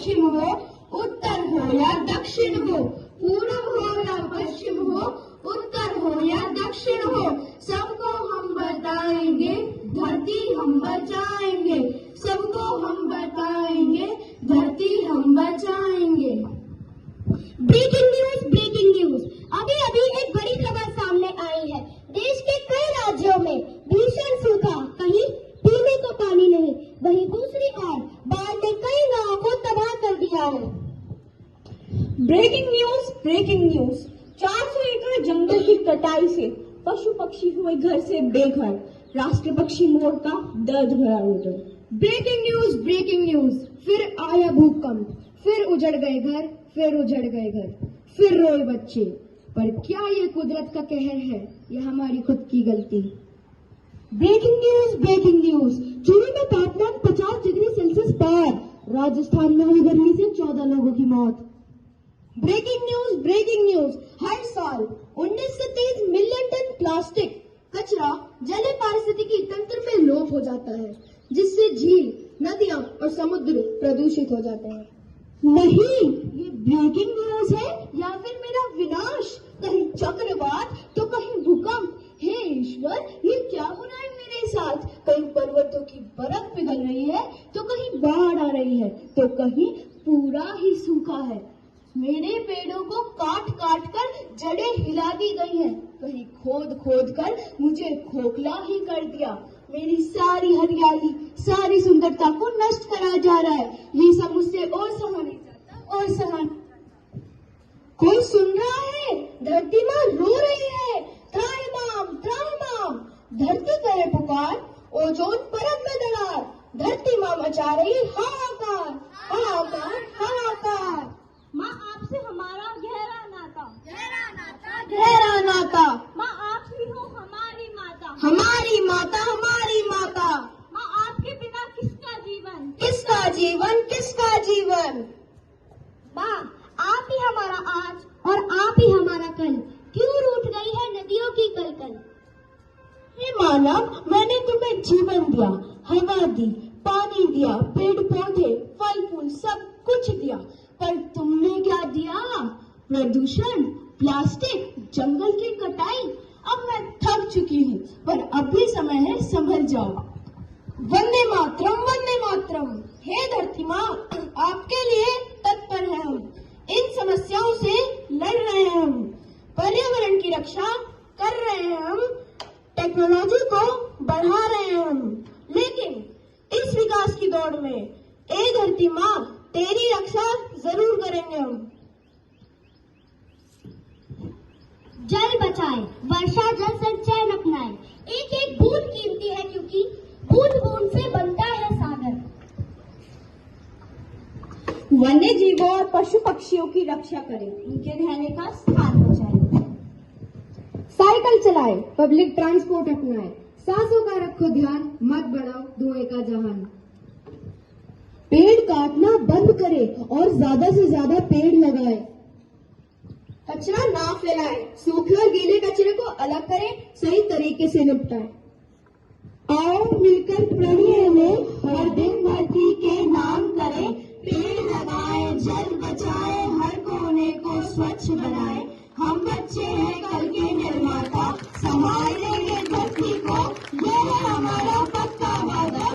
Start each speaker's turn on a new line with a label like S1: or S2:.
S1: पश्चिम हो, उत्तर हो या दक्षिण हो, पूरब हो या पश्चिम हो, उत्तर हो या दक्षिण हो, सबको हम बताएंगे, धरती हम बचाएंगे, सबको हम बताएंगे, धरती हम बचाएंगे।
S2: Breaking news. अभी अभी एक बड़ी खबर सामने आई है। देश के कई राज्यों में भीषण सूखा, कहीं पीने को पानी नहीं, वहीं दूसरी ओर बाढ़ ने कई गांवों को तबाह कर दिया है।
S3: ब्रेकिंग न्यूज 400 एकड़ जंगल की कटाई से पशु पक्षी हुए घर से बेघर, राष्ट्रीय पक्षी मोर का दर्द भरा रोदन।
S1: ब्रेकिंग न्यूज, फिर आया भूकंप, फिर उजड़ गए घर, फिर रोए बच्चे। पर क्या ये कुदरत का कहर है या हमारी खुद की गलती?
S2: ब्रेकिंग न्यूज, चूरू में तापमान 50 डिग्री सेल्सियस पार, राजस्थान में हुई गर्मी से 14 लोगों की मौत।
S1: ब्रेकिंग न्यूज, हर साल 19 से 23 मिलियन टन प्लास्टिक कचरा जलीय पारिस्थितिकी तंत्र में लोप हो जाता है, जिससे झील, नदियां और समुद्र प्रदूषित हो जाते हैं।
S2: नहीं, ये ब्रेकिंग न्यूज है
S1: या फिर मेरा विनाश, कहीं चक्रवात तो कहीं भूकंप। हे ईश्वर, ये क्या हो रहा है मेरे साथ? कहीं पर्वतों की बर्फ पिघल रही है, तो कहीं बाढ़ आ रही है, तो कहीं पूरा ही सूखा है। मेरे पेड़ों को काट काट कर जड़ें हिला दी गई हैं, कहीं खोद खोद कर मुझे खोखला ही कर दिया। मेरी सारी हरियाली, सारी सुंदरता को नष्ट करा जा रहा है। ये सब मुझसे और सहा नहीं जाता, और सहा। कोई सुन रहा है? धरती माँ रो रही है, त्राहि माम, धरती करे पुकार, ओजोन परत में दरार, धरती माँ मचा रही हाहाकार, हाहाकार, हाहाकार।
S2: माँ, आपसे हमारा गहरा नाता,
S1: माँ
S2: आप ही हो हमारी माता,
S1: हमारी माता, हमारी माता।
S2: माँ, आपके बिना किसका जीवन,
S1: किसका जीवन, किसका जीवन?
S2: माँ, आप ही हमारा आज और आप ही हमारा कल, क्यों रूठ गई है नदियों की कलकल।
S1: हे मानव, मैंने तुम्हें जीवन दिया, हवा दी, पानी दिया, पेड़ पौधे, फल फूल सब कुछ दिया, पर तुमने क्या दिया? प्रदूषण, प्लास्टिक, जंगल की कटाई। अब मैं थक चुकी हूँ, पर अब भी समय है, संभल जाओ। वंदे मातरम, वंदे मातरम। हे धरती माँ, आपके लिए तत्पर हैं हम, इन समस्याओं से लड़ रहे हैं हम, पर्यावरण की रक्षा कर रहे हैं हम, टेक्नोलॉजी को बढ़ा रहे हैं हम, लेकिन इस विकास की दौड़ में ए धरती माँ, तेरी रक्षा जरूर करेंगे हम।
S2: जल बचाए, वर्षा जल संचयन अपनाए, एक एक बूंद कीमती है क्योंकि बूंद बूंद से बनता है सागर।
S3: वन्य जीवों और पशु पक्षियों की रक्षा करें, उनके रहने का स्थान बचाएं।
S1: साइकिल चलाए, पब्लिक ट्रांसपोर्ट अपनाए, सांसों का रखो ध्यान, मत बढ़ाओ धुएं का जहान।
S2: पेड़ काटना बंद करें और ज्यादा से ज्यादा पेड़ लगाएं।
S1: कचरा ना फैलाएं, सूखे और गीले कचरे को अलग करें, सही तरीके से निपटाएं।
S2: आओ मिलकर प्रणीय में हर दिन धरती के नाम करें, पेड़ लगाएं, जल बचाएं, हर कोने को स्वच्छ बनाएं,